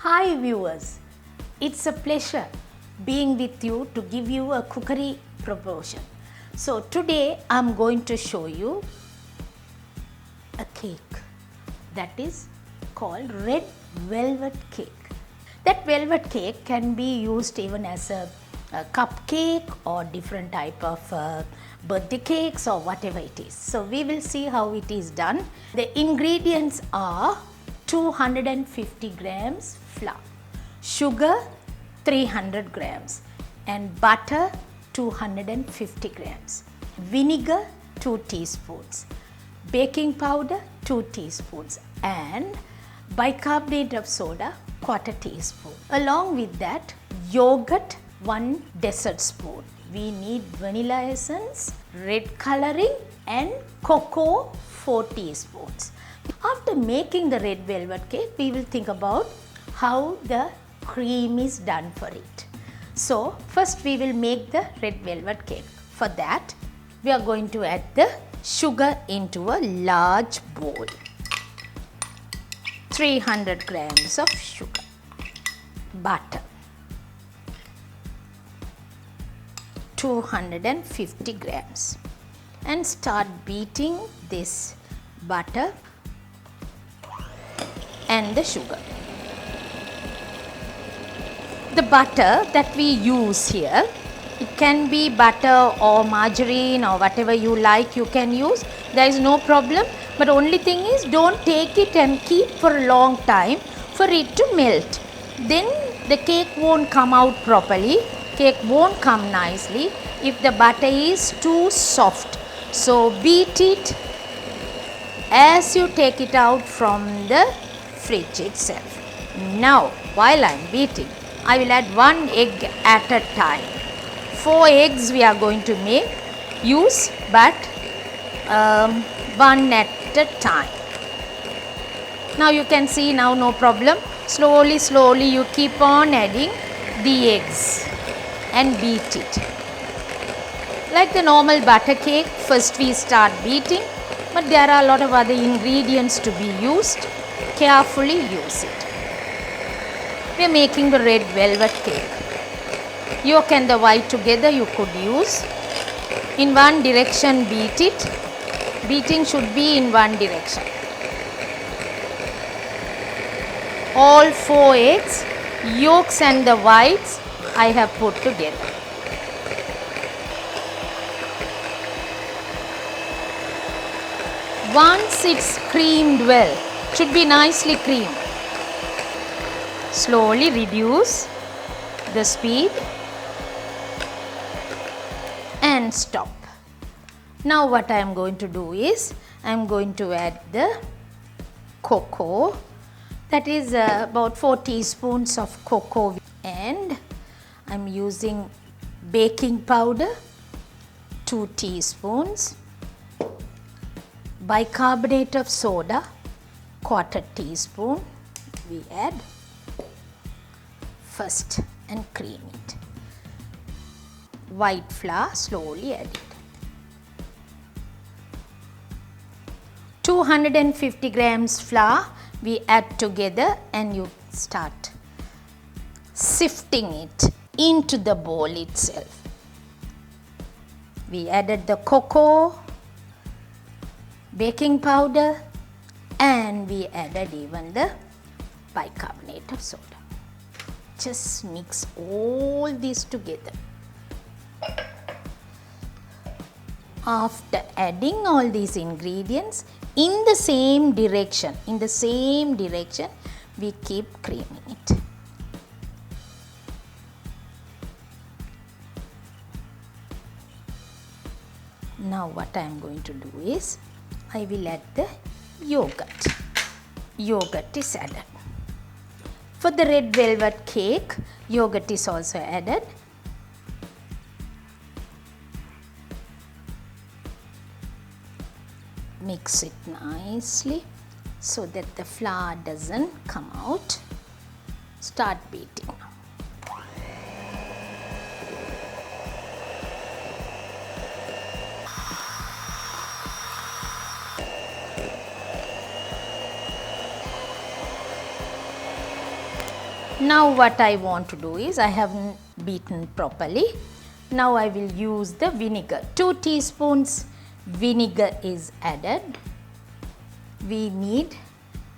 Hi viewers, it's a pleasure being with you to give you a cookery proportion. So today I'm going to show you a cake that is called red velvet cake. That velvet cake can be used even as a cupcake or different type of birthday cakes or whatever it is. So we will see how it is done. The ingredients are 250 grams flour, sugar 300 grams and butter 250 grams, vinegar 2 teaspoons, baking powder 2 teaspoons and bicarbonate of soda 1/4 teaspoon. Along with that, yogurt 1 dessert spoon. We need vanilla essence, red coloring and cocoa 4 teaspoons. After making the red velvet cake, we will think about how the cream is done for it. So first we will make the red velvet cake. For that, we are going to add the sugar into a large bowl. 300 grams of sugar, butter, 250 grams and start beating this butter and the sugar. The butter that we use here, it can be butter or margarine or whatever you like you can use. There is no problem, but only thing is don't take it and keep for a long time for it to melt. Then the cake won't come out properly, cake won't come nicely if the butter is too soft. So beat it as you take it out from the fridge itself. Now while I am beating, I will add 1 egg at a time. 4 eggs we are going to use, but 1 at a time. Now you can see now no problem. Slowly you keep on adding the eggs and beat it. Like the normal butter cake, first we start beating, but there are a lot of other ingredients to be used. Carefully use it. We are making the red velvet cake. Yolk and the white together you could use. In one direction beat it. Beating should be in one direction. All 4 eggs, yolks and the whites I have put together. Once it's creamed well, should be nicely creamed. Slowly reduce the speed and stop. Now what I am going to do is, I am going to add the cocoa, that is about 4 teaspoons of cocoa, and I am using baking powder 2 teaspoons, bicarbonate of soda 1/4 teaspoon we add first and cream it. White flour, slowly add it. 250 grams flour we add together and you start sifting it into the bowl itself. We added the cocoa, baking powder and we added even the bicarbonate of soda. Just mix all these together. After adding all these ingredients in the same direction, we keep creaming it. Now what I am going to do is, I will add the yogurt. Yogurt is added. For the red velvet cake, yogurt is also added. Mix it nicely so that the flour doesn't come out. Start beating. Now what I want to do is, I haven't beaten properly. Now I will use the vinegar. 2 teaspoons vinegar is added. We need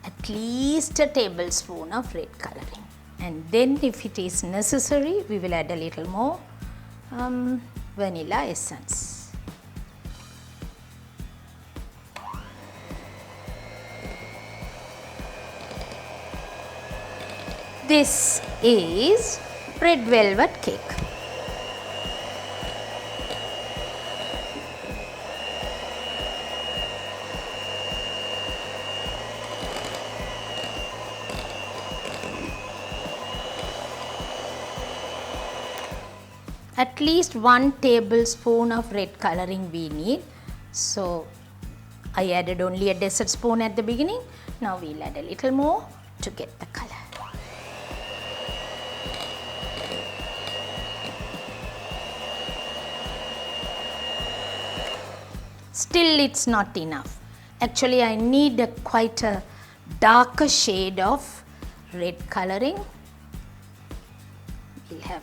at least a tablespoon of red coloring. And then if it is necessary, we will add a little more vanilla essence. This is red velvet cake. At least 1 tablespoon of red coloring we need. So I added only a dessert spoon at the beginning. Now we'll add a little more to get the color. Still it's not enough. Actually I need quite a darker shade of red coloring. We'll have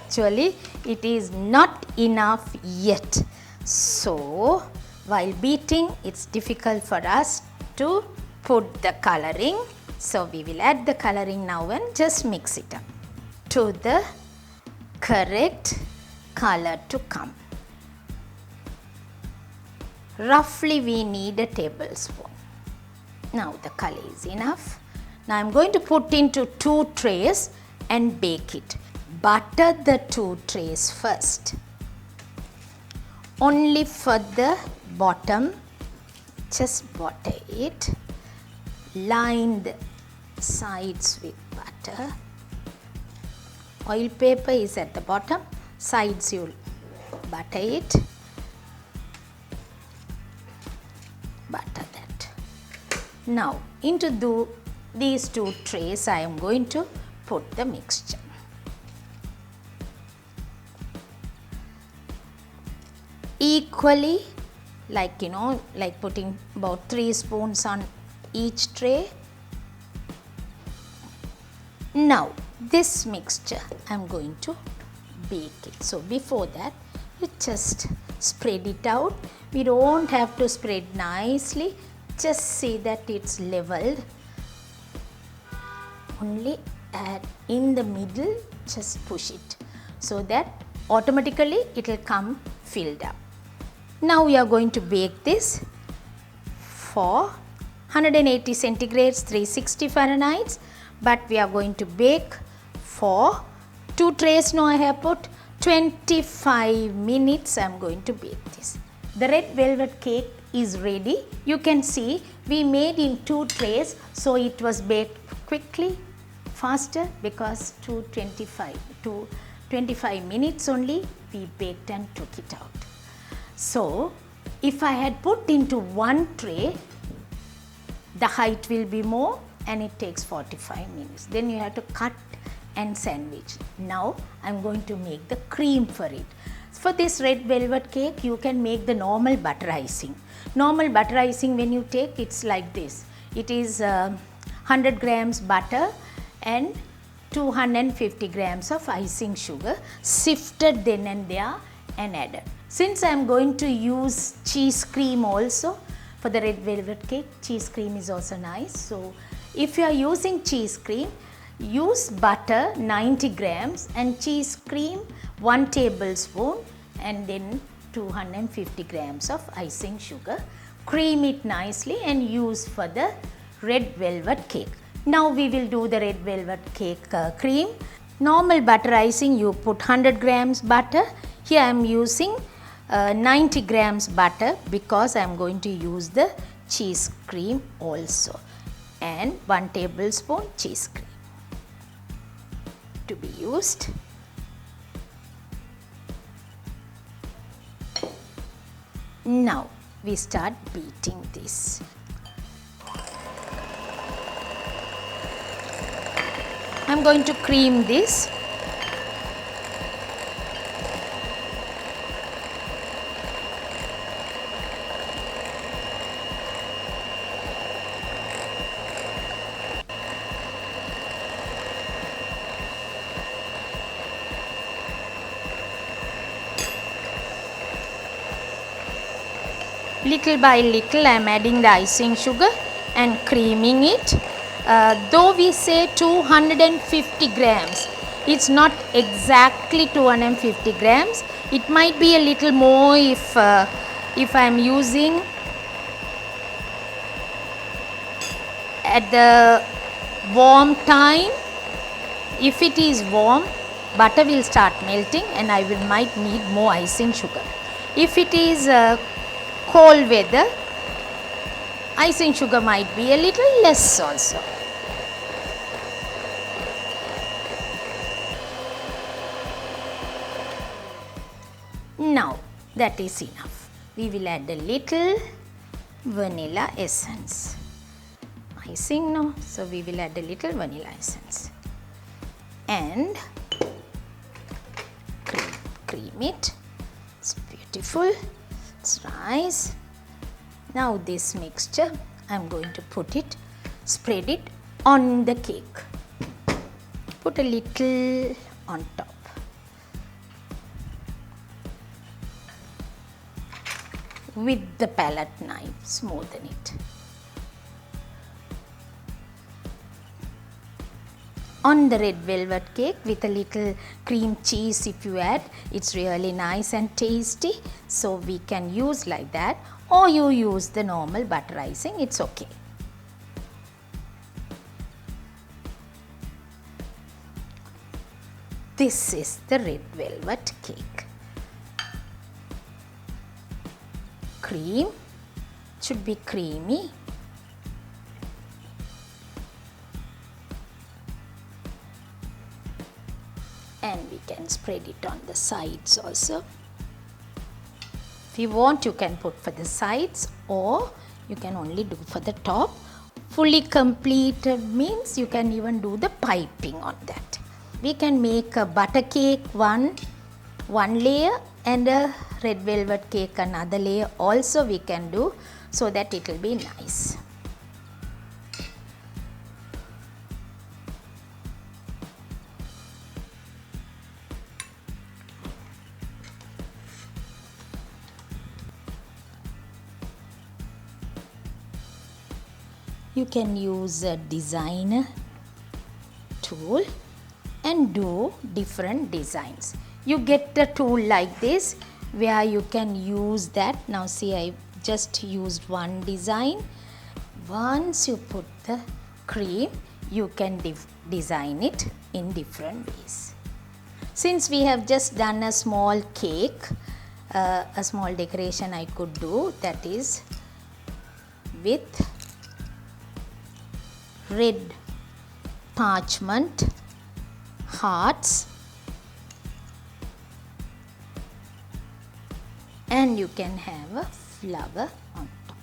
actually it is not enough yet. So while beating, it's difficult for us to put the coloring. So we will add the coloring now and just mix it up to the correct color to come. Roughly we need a tablespoon. Now the color is enough. Now I am going to put into 2 trays and bake it. Butter the 2 trays first. Only for the bottom, just butter it. Line the sides with butter. Oil paper is at the bottom, sides you'll butter it. Butter that. Now into these 2 trays I am going to put the mixture. Equally, like putting about 3 spoons on each tray. Now this mixture I am going to bake it. So before that, you just spread it out. We don't have to spread nicely, just see that it's leveled. Only add in the middle, just push it so that automatically it will come filled up. Now we are going to bake this for 180 centigrades, 360 Fahrenheit, but we are going to bake for 2 trays. Now I have put 25 minutes. I am going to bake this. The red velvet cake is ready. You can see we made in 2 trays, so it was baked quickly, faster, because 25 minutes only we baked and took it out. So if I had put into 1 tray, the height will be more and it takes 45 minutes. Then you have to cut and sandwich. Now I am going to make the cream for it. For this red velvet cake, you can make the normal butter icing. Normal butter icing, when you take, it's like this. It is 100 grams butter and 250 grams of icing sugar, sifted then and there and added. Since I am going to use cheese cream also for the red velvet cake, cheese cream is also nice. So if you are using cheese cream, use butter 90 grams and cheese cream 1 tablespoon and then 250 grams of icing sugar. Cream it nicely and use for the red velvet cake. Now we will do the red velvet cake cream. Normal butter icing, you put 100 grams butter. Here I am using 90 grams butter because I am going to use the cheese cream also, and 1 tablespoon cheese cream to be used. Now we start beating this. I am going to cream this. Little by little I am adding the icing sugar and creaming it. Though we say 250 grams, it's not exactly 250 grams. It might be a little more if I am using at the warm time. If it is warm, butter will start melting and I might need more icing sugar. If it is cold weather, icing sugar might be a little less also. Now that is enough. We will add a little vanilla essence. Icing no, so we will add a little vanilla essence and cream it. It's beautiful. It's nice. Now this mixture I am going to spread it on the cake. Put a little on top. With the palette knife, smoothen it. On the red velvet cake with a little cream cheese if you add, it's really nice and tasty. So we can use like that, or you use the normal butter icing, it's okay. This is the red velvet cake. Cream should be creamy. And we can spread it on the sides also. If you want, you can put for the sides or you can only do for the top. Fully completed means you can even do the piping on that. We can make a butter cake one layer and a red velvet cake another layer also we can do, so that it will be nice. You can use a designer tool and do different designs. You get a tool like this where you can use that. Now see, I just used one design. Once you put the cream, you can design it in different ways. Since we have just done a small cake, a small decoration I could do, that is with red parchment hearts, and you can have a flower on top.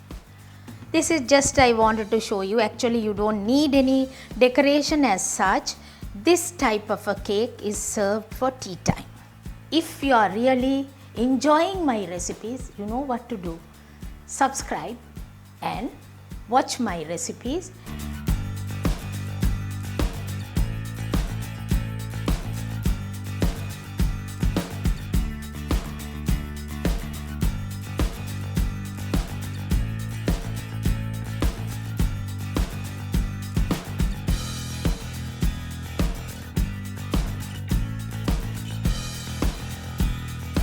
This is just I wanted to show you. Actually you don't need any decoration as such. This type of a cake is served for tea time. If you are really enjoying my recipes, you know what to do. Subscribe and watch my recipes.